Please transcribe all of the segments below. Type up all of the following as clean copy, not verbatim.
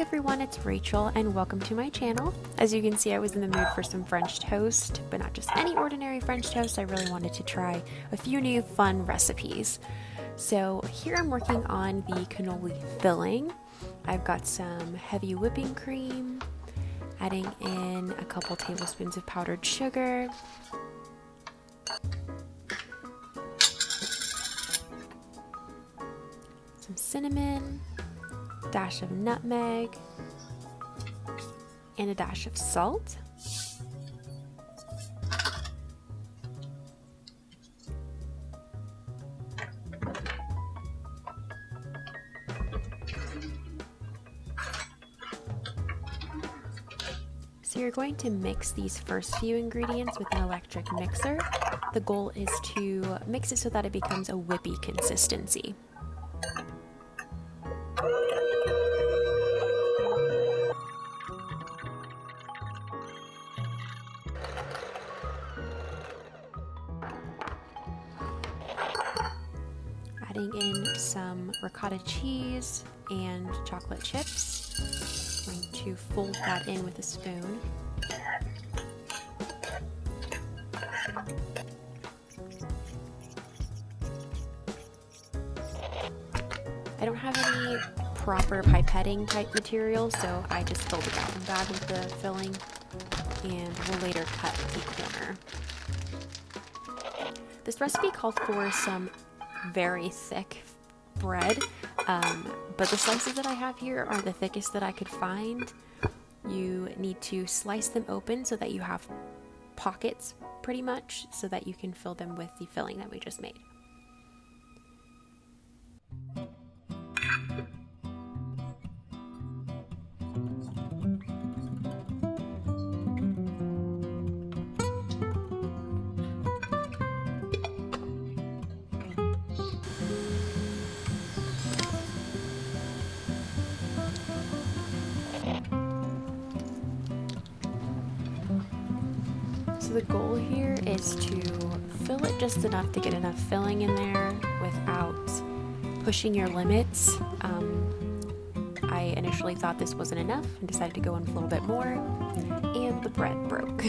everyone, it's Rachel and welcome to my channel. As you can see, I was in the mood for some French toast, but not just any ordinary French toast. I really wanted to try a few new fun recipes. So here I'm working on the cannoli filling. I've got some heavy whipping cream, adding in a couple tablespoons of powdered sugar, some cinnamon, dash of nutmeg, and a dash of salt. So you're going to mix these first few ingredients with an electric mixer. The goal is to mix it so that it becomes a whippy consistency. Adding in some ricotta cheese and chocolate chips. I'm going to fold that in with a spoon. I don't have any proper pipetting type material, so I just filled it out in a bag with the filling and will later cut the corner. This recipe called for some very thick bread, but the slices that I have here are the thickest that I could find. You need to slice them open so that you have pockets pretty much, so that you can fill them with the filling that we just made. So the goal here is to fill it just enough to get enough filling in there without pushing your limits. I initially thought this wasn't enough and decided to go in a little bit more, and the bread broke.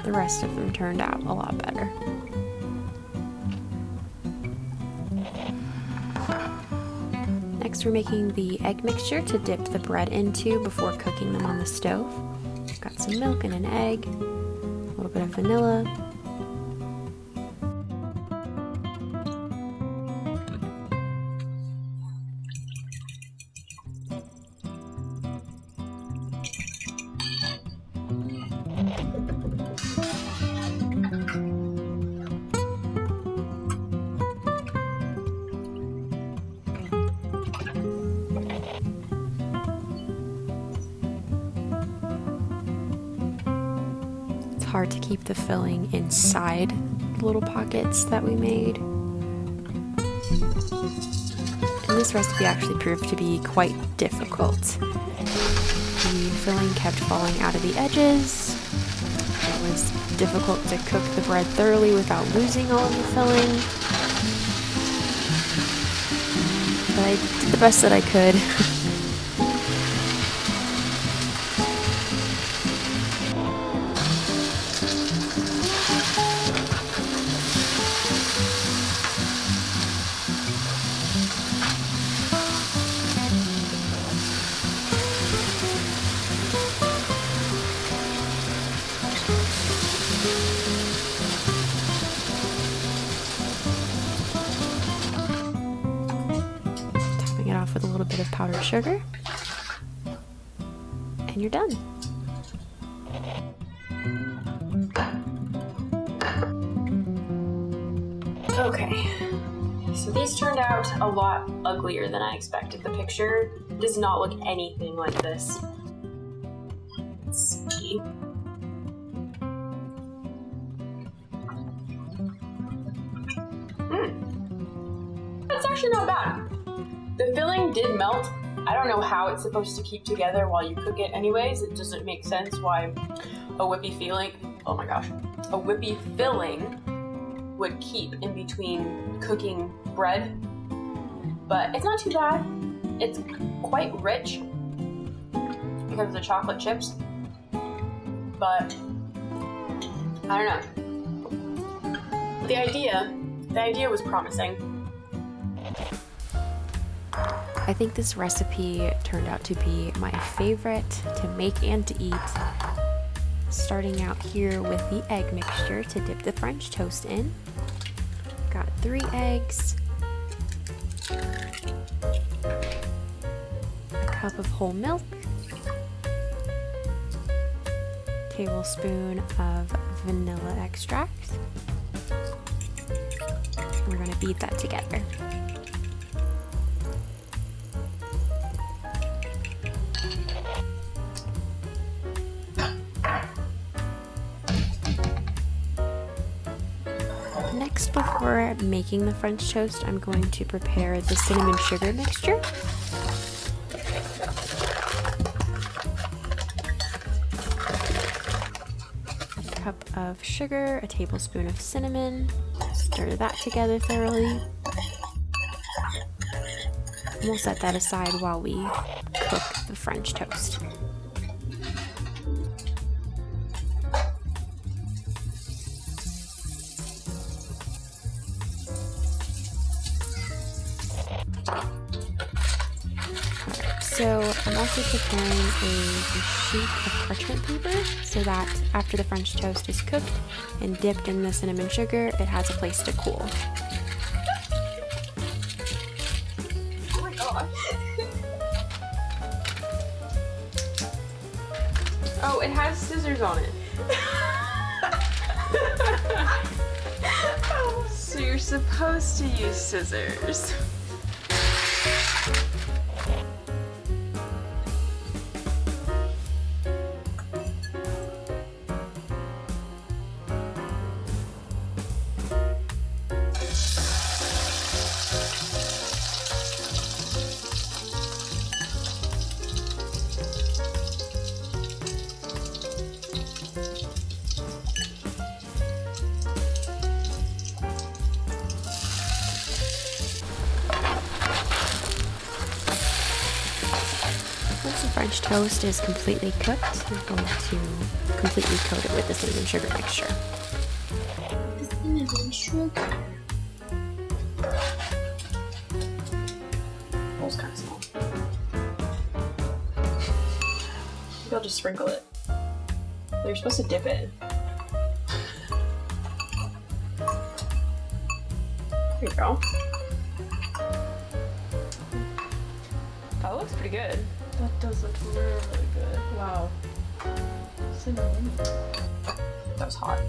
The rest of them turned out a lot better. Next, we're making the egg mixture to dip the bread into before cooking them on the stove. Got some milk and an egg, a little bit of vanilla, hard to keep the filling inside the little pockets that we made. And this recipe actually proved to be quite difficult. The filling kept falling out of the edges. It was difficult to cook the bread thoroughly without losing all of the filling. But I did the best that I could. Topping it off with a little bit of powdered sugar, and you're done. Okay, so these turned out a lot uglier than I expected. The picture does not look anything like this. Let's see. That's actually not bad. The filling did melt I don't know how it's supposed to keep together while you cook it anyways. It doesn't make sense why a whippy filling, oh my gosh, a whippy filling would keep in between cooking bread. But it's not too bad. It's quite rich because of the chocolate chips. But I don't know. The idea was promising. I think this recipe turned out to be my favorite to make and to eat. Starting out here with the egg mixture to dip the French toast in. Got 3 eggs, a cup of whole milk, tablespoon of vanilla extract. We're going to beat that together. Next, before making the French toast, I'm going to prepare the cinnamon sugar mixture. A cup of sugar, a tablespoon of cinnamon. Stir that together thoroughly. And we'll set that aside while we cook the French toast. So I'm also preparing a sheet of parchment paper so that after the French toast is cooked and dipped in the cinnamon sugar, it has a place to cool. Oh my god. Oh, it has scissors on it. So you're supposed to use scissors. Once the French toast is completely cooked, I'm going to completely coat it with the cinnamon sugar mixture. The cinnamon sugar. Bowl's kind of small. Maybe I'll just sprinkle it. You're supposed to dip it. There you go. That looks pretty good. That does look really good. Wow. Cinnamon. That was hot.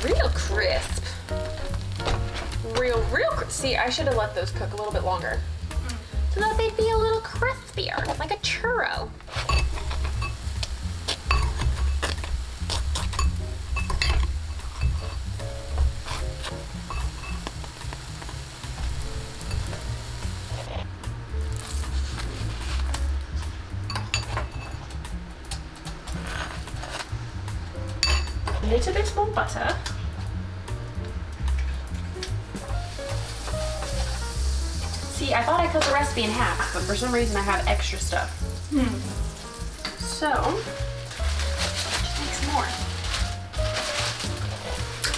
Real crisp. Real crisp. See, I should have let those cook a little bit longer. So that they'd be a little crispier, like a churro. A little bit more butter. See, I thought I cut the recipe in half, but for some reason I have extra stuff. So, just make some more.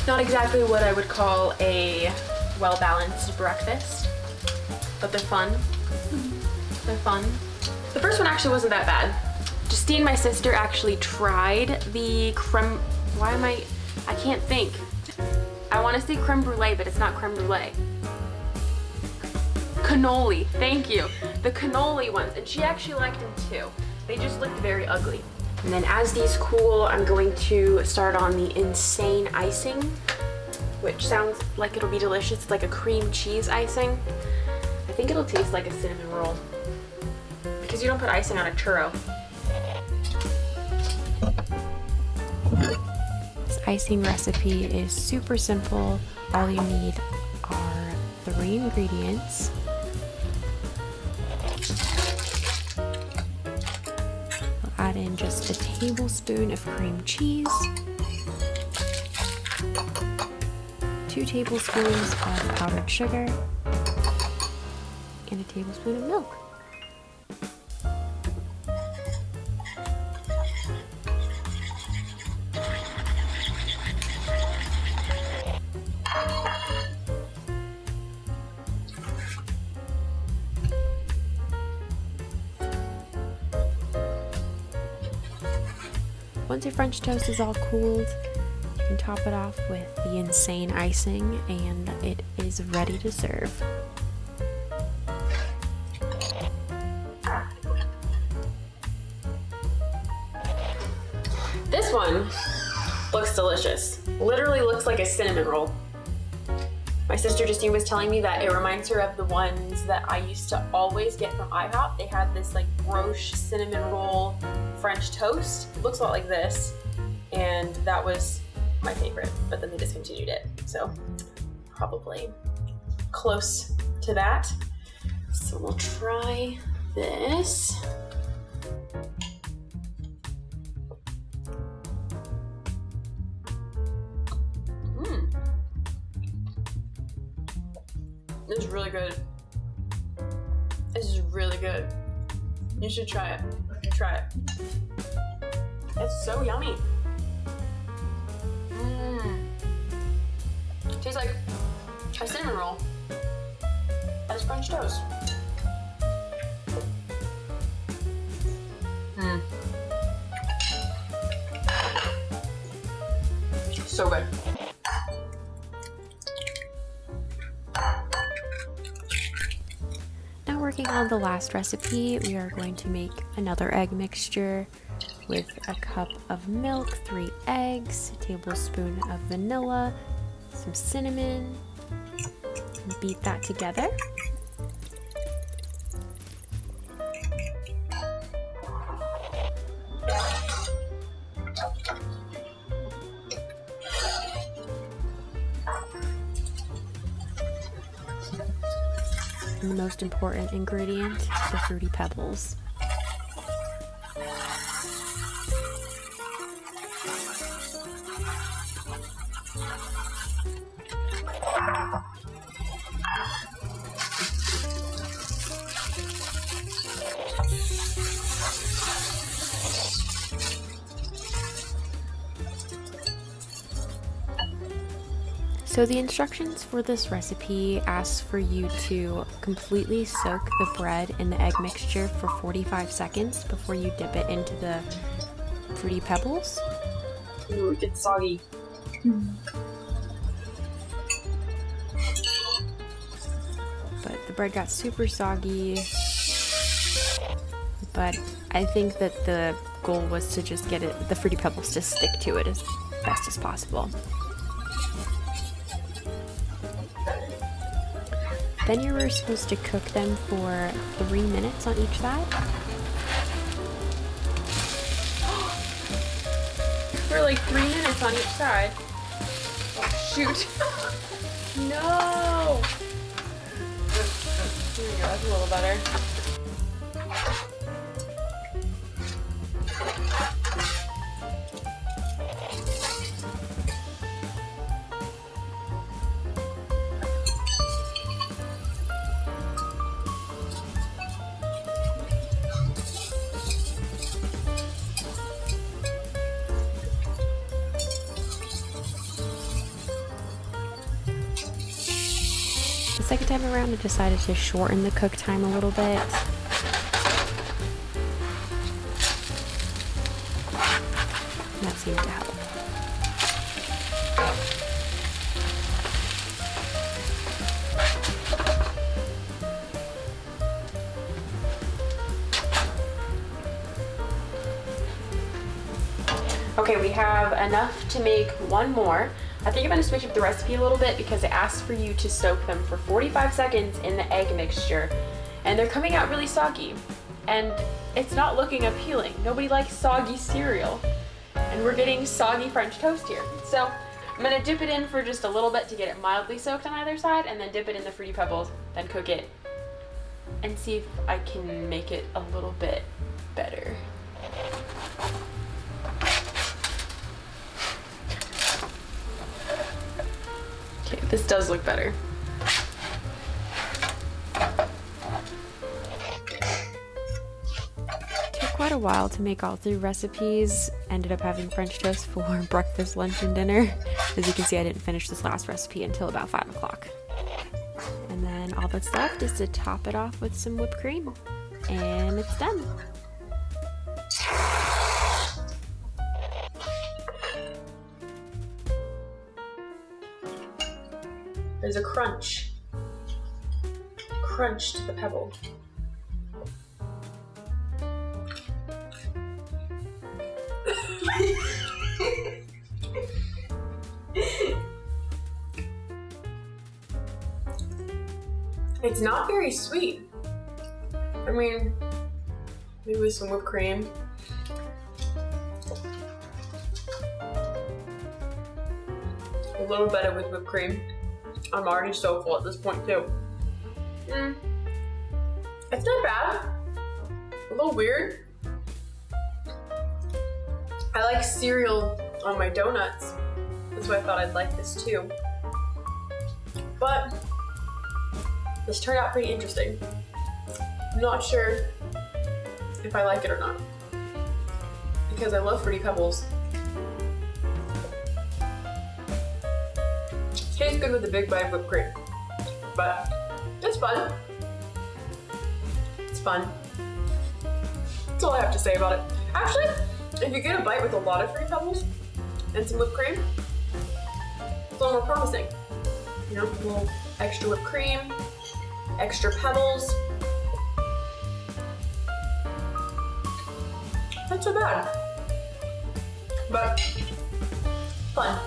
Not exactly what I would call a well-balanced breakfast, but they're fun. They're fun. The first one actually wasn't that bad. Justine, my sister, actually tried the creme. I can't think. I want to say creme brulee, but it's not creme brulee. Cannoli, thank you. The cannoli ones, and she actually liked them too. They just looked very ugly. And then as these cool, I'm going to start on the insane icing, which sounds like it'll be delicious. It's like a cream cheese icing. I think it'll taste like a cinnamon roll because you don't put icing on a churro. This icing recipe is super simple. All you need are 3 ingredients. We'll add in just a tablespoon of cream cheese, 2 tablespoons of powdered sugar, and a tablespoon of milk. Once your French toast is all cooled, you can top it off with the insane icing and it is ready to serve. This one looks delicious. Literally looks like a cinnamon roll. My sister Justine was telling me that it reminds her of the ones that I used to always get from IHOP. They had this like brioche cinnamon roll French toast. It looks a lot like this, and that was my favorite, but then they discontinued it. So probably close to that. So we'll try this. This is really good. This is really good. You should try it. Try it. It's so yummy. Tastes like a cinnamon roll as French toast. So good. Now working on the last recipe, we are going to make another egg mixture with a cup of milk, 3 eggs, a tablespoon of vanilla, some cinnamon, and beat that together. And the most important ingredient, the Fruity Pebbles. So the instructions for this recipe ask for you to completely soak the bread in the egg mixture for 45 seconds before you dip it into the Fruity Pebbles. Ooh, it gets soggy. But the bread got super soggy. But I think that the goal was to just get the Fruity Pebbles to stick to it as best as possible. Then you were supposed to cook them for 3 minutes on each side. For like 3 minutes on each side. Oh, shoot. No! There we go, that's a little better. The second time around, I decided to shorten the cook time a little bit. And that seemed to help. Okay, we have enough to make one more. I think I'm gonna switch up the recipe a little bit because it asks for you to soak them for 45 seconds in the egg mixture, and they're coming out really soggy, and it's not looking appealing. Nobody likes soggy cereal, and we're getting soggy French toast here. So I'm gonna dip it in for just a little bit to get it mildly soaked on either side, and then dip it in the Fruity Pebbles, then cook it, and see if I can make it a little bit better. Okay, this does look better. Took quite a while to make all 3 recipes. Ended up having French toast for breakfast, lunch, and dinner. As you can see, I didn't finish this last recipe until about 5 o'clock. And then all that's left is to top it off with some whipped cream. And it's done. There's a crunch. Crunch to the pebble. It's not very sweet. I mean, maybe with some whipped cream. A little better with whipped cream. I'm already so full at this point too. It's not bad. A little weird. I like cereal on my donuts. That's why I thought I'd like this too. But this turned out pretty interesting. I'm not sure if I like it or not. Because I love Fruity Pebbles. Tastes good with a big bite of whipped cream, but it's fun. It's fun. That's all I have to say about it. Actually, if you get a bite with a lot of Fruity Pebbles and some whipped cream, it's a little more promising. You know, a little extra whipped cream, extra pebbles. Not so bad, but fun.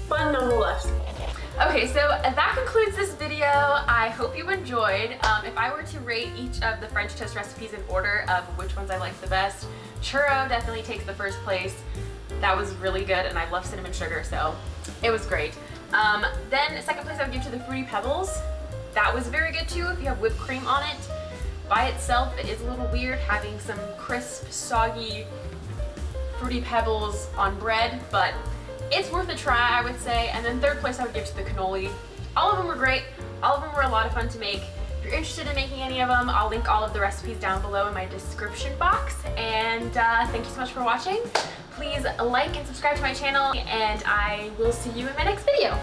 Fun nonetheless. Okay, so that concludes this video. I hope you enjoyed. If I were to rate each of the French toast recipes in order of which ones I like the best, Churro definitely takes the first place. That was really good, and I love cinnamon sugar, so it was great. Then second place I would give to the Fruity Pebbles. That was very good too if you have whipped cream on it. By itself, it is a little weird having some crisp, soggy Fruity Pebbles on bread, but it's worth a try, I would say. And then third place I would give to the cannoli. All of them were great. All of them were a lot of fun to make. If you're interested in making any of them, I'll link all of the recipes down below in my description box. And thank you so much for watching. Please like and subscribe to my channel, and I will see you in my next video.